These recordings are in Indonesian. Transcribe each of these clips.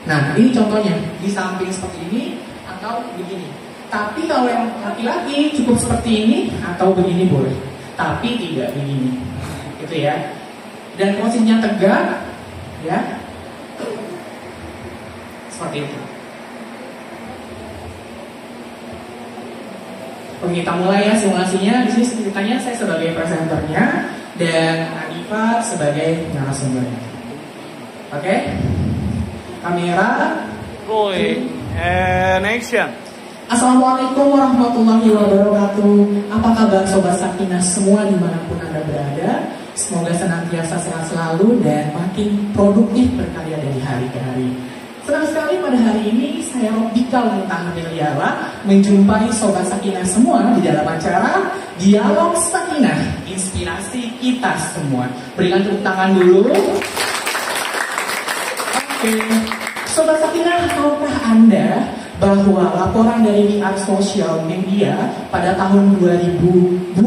Nah, ini contohnya di samping seperti ini atau begini. Tapi kalau yang laki-laki cukup seperti ini atau begini boleh, tapi tidak begini, gitu ya. Dan posisinya tegak, ya, seperti itu. Oke, kita mulai ya simulasinya. Di sini ceritanya saya sebagai presenternya dan Adifa sebagai narasumbernya. Oke, kamera, rolling, and action. Assalamualaikum warahmatullahi wabarakatuh. Apa kabar Sobat Sakinah semua dimanapun Anda berada? Semoga senantiasa sehat selalu dan makin produktif berkarya dari hari ke hari. Senang sekali pada hari ini saya Robika Muntahamilyara menjumpai Sobat Sakinah semua di dalam acara Dialog Sakinah, inspirasi kita semua. Berikan tepuk tangan dulu. Oke, Sobat Sakinah, tahukah Anda bahwa laporan dari VR Social Media pada tahun 2023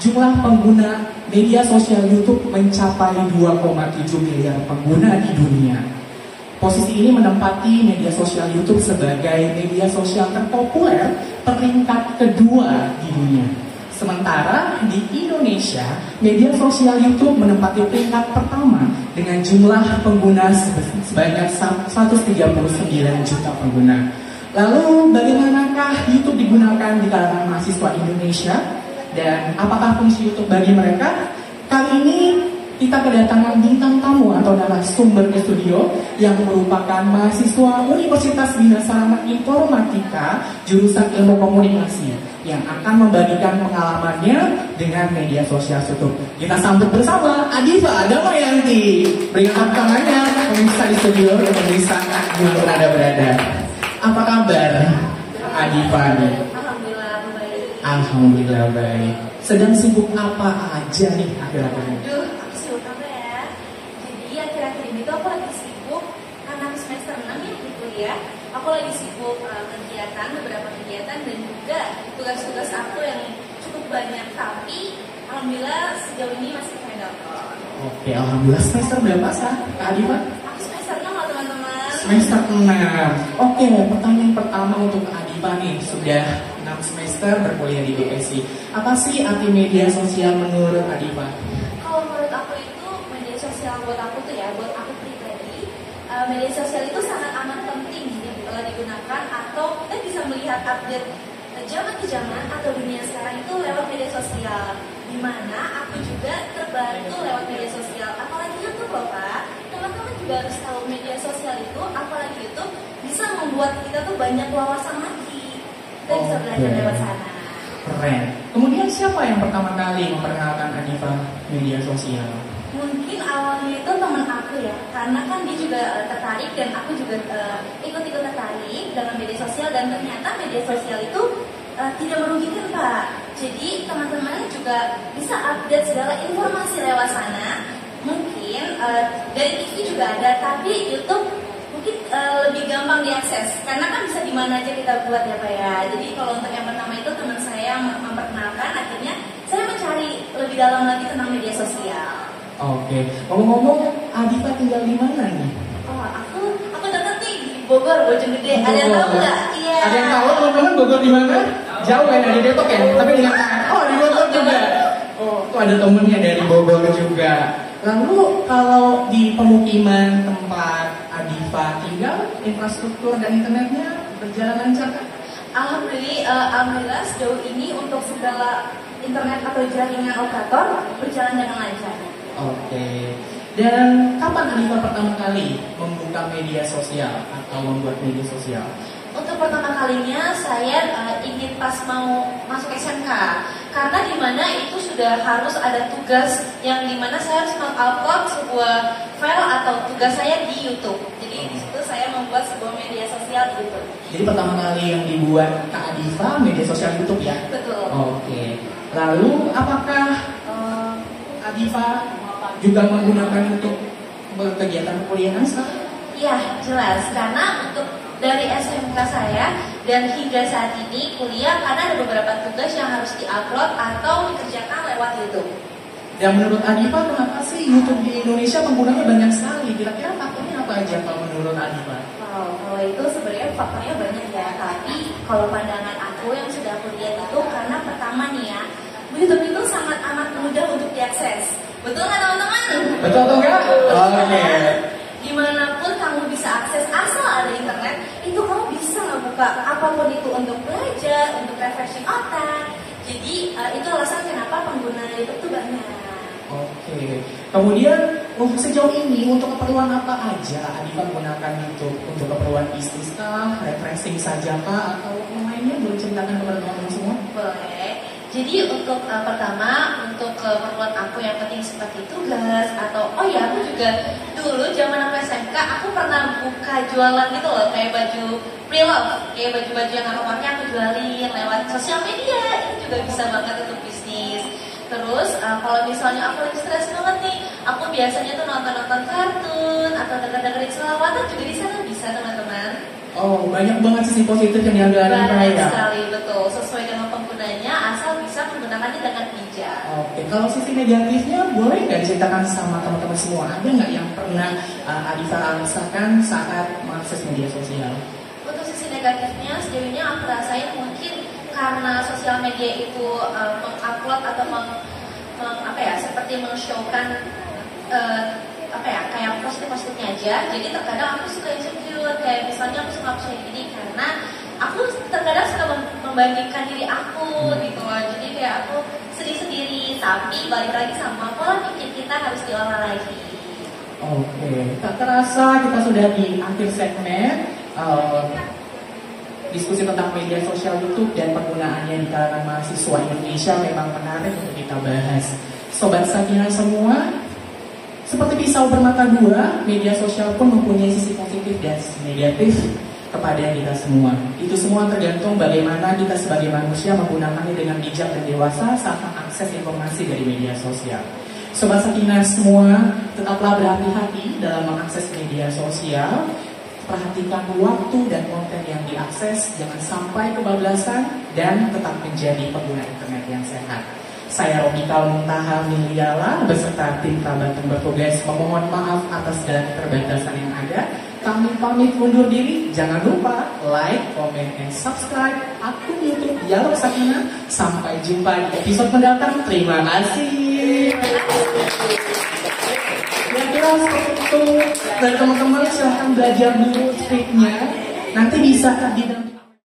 jumlah pengguna media sosial YouTube mencapai 2,7 miliar pengguna di dunia. Posisi ini menempati media sosial YouTube sebagai media sosial terpopuler peringkat kedua di dunia. Sementara di Indonesia, media sosial YouTube menempati peringkat pertama dengan jumlah pengguna sebanyak 139 juta pengguna. Lalu bagaimanakah YouTube digunakan di kalangan mahasiswa Indonesia? Dan apakah fungsi YouTube bagi mereka? Kali ini kita kedatangan bintang tamu atau narasumber ke studio yang merupakan mahasiswa Universitas Bina Sarana Informatika jurusan Ilmu Komunikasi yang akan membagikan pengalamannya dengan media sosial YouTube. Kita sambut bersama Adifa Damayanti. Berikan tangannya pemirsa di studio dan pemirsa yang berada. Apa kabar Adifa nih? Alhamdulillah baik. Alhamdulillah baik. Sedang sibuk apa aja nih akhir-akhir ini? Aku sibuk apa ya? Jadi akhir-akhir ini tuh aku lagi sibuk karena semester 6 ya di kuliah. Aku lagi sibuk kegiatan, beberapa kegiatan dan juga tugas-tugas aku yang cukup banyak. Tapi alhamdulillah sejauh ini masih saya dapat. Oke, alhamdulillah. Semester berapa Kak Adifa? Aku semester 6 loh teman-teman. Semester 6. Oke, pertanyaan pertama untuk Kak Adifa nih. Sudah 6 semester berkuliah di BPSI. Apa sih arti media sosial menurut Adifa? Kalau menurut aku itu media sosial buat aku tuh ya, buat aku pribadi, media sosial itu sangat amat penting digunakan atau kita bisa melihat update zaman ke zaman atau dunia sekarang itu lewat media sosial. Dimana aku juga terbantu lewat media sosial. Apalagi YouTube loh Pak. Teman-teman juga harus tahu media sosial itu, apalagi YouTube bisa membuat kita tuh banyak wawasan lagi. Kita bisa belajar lewat sana. Keren. Kemudian siapa yang pertama kali memperkenalkan Adifa media sosial? Mungkin awalnya itu teman aku ya, karena kan dia juga tertarik dan aku juga ikut-ikut tertarik dengan media sosial dan ternyata media sosial itu tidak merugikan Pak. Jadi teman-teman juga bisa update segala informasi lewat sana. Mungkin dari TV juga ada, tapi YouTube mungkin lebih gampang diakses karena kan bisa di mana aja kita buat ya Pak ya. Jadi kalau untuk yang pertama itu teman saya memperkenalkan, akhirnya saya mencari lebih dalam lagi tentang media sosial. Oke, ngomong-ngomong Adifa tinggal di mana nih? Oh, aku deket nih di Bogor, Bojonggede. Ada yang tahu nggak? Iya. Ada yang tahu teman-teman Bogor di mana? Jauh ya dari Depok ya, tapi dengan di Bogor juga. Oh, tuh ada temennya dari Bogor juga. Lalu kalau di pemukiman tempat Adifa tinggal, infrastruktur dan internetnya berjalan lancar kan? Alhamdulillah sejauh ini untuk segala internet atau jaringan operator berjalan dengan lancar. Oke. Dan kapan Adifa pertama kali membuka media sosial atau membuat media sosial? Untuk pertama kalinya saya ingin pas mau masuk SMK, karena dimana itu sudah harus ada tugas yang dimana saya harus mengupload sebuah file atau tugas saya di YouTube. Jadi di situ saya membuat sebuah media sosial di YouTube. Jadi pertama kali yang dibuat Kak Adifa media sosial YouTube ya? Betul. Oke. Lalu apakah Adifa juga menggunakan untuk kegiatan perkuliahan sekarang? Iya, jelas. Karena untuk dari SMK saya dan hingga saat ini kuliah, karena ada beberapa tugas yang harus diupload atau dikerjakan lewat YouTube. Dan menurut Adipa, kenapa sih YouTube di Indonesia penggunanya banyak sekali? Kira-kira faktornya apa aja kalau menurut Adipa? Kalau itu sebenarnya faktornya banyak ya, tapi kalau pandangan aku yang sudah aku lihat itu karena pertama nih ya, YouTube itu sangat amat mudah untuk diakses. Betul nggak teman-teman? Betul atau enggak? Oke. Dimanapun kamu bisa akses asal ada internet, itu kamu bisa ngebuka apapun itu untuk belajar, untuk refreshing otak. Jadi itu alasan kenapa pengguna YouTube itu banyak. Oke. Kemudian sejauh ini untuk keperluan apa aja Adipa menggunakan YouTube? Untuk keperluan bisnis kah, refreshing saja kah, atau yang lainnya? Boleh ceritakan kepada teman-teman semua? Boleh. Jadi untuk pertama untuk keperluan aku yang penting seperti tugas atau oh ya aku juga dulu zaman aku SMK aku pernah buka jualan gitu loh kayak baju pre-love, kayak baju-baju yang aku pakai aku jualin lewat sosial media, itu juga bisa banget untuk bisnis. Terus kalau misalnya aku lagi stres banget nih, aku biasanya tuh nonton-nonton kartun atau dengerin selawatan juga di sana bisa teman-teman. Oh, banyak banget sisi positif yang diambil dari Banyak ya. sekali, betul. Sesuai dengan penggunanya, asal bisa menggunakannya dengan bijak. Oke, kalau sisi negatifnya boleh nggak diceritakan sama teman-teman semua? Ada nggak yang pernah Adipa rasakan saat mengakses media sosial? Untuk sisi negatifnya, sejauh ini aku rasain mungkin karena sosial media itu mengupload atau seperti men-showkan kayak positif-positifnya aja. Jadi terkadang aku suka insecure, kayak misalnya aku suka ini karena aku terkadang suka membandingkan diri aku gitu loh. Jadi kayak aku sedih sendiri, tapi balik lagi sama pola pikir kita harus diolah lagi. Oke, tak terasa kita sudah di akhir segmen diskusi tentang media sosial YouTube dan penggunaannya di kalangan mahasiswa Indonesia memang menarik untuk kita bahas. Sobat Sakinah semua, seperti pisau bermata dua, media sosial pun mempunyai sisi positif dan sisi negatif kepada kita semua. Itu semua tergantung bagaimana kita sebagai manusia menggunakannya dengan bijak dan dewasa saat mengakses informasi dari media sosial. Sobat Sakinah semua, tetaplah berhati-hati dalam mengakses media sosial. Perhatikan waktu dan konten yang diakses, jangan sampai kebablasan dan tetap menjadi pengguna internet yang sehat. Saya Romikal Muntaha Miliala beserta tim Tabateng bertugas memohon maaf atas segala keterbatasan yang ada. Kami pamit undur diri. Jangan lupa like, comment, and subscribe akun YouTube Dialog Sakinah. Sampai jumpa di episode mendatang. Terima kasih. Kira-kira seperti itu. Dan teman-teman silahkan belajar dulu skripnya. Nanti bisa didampingi.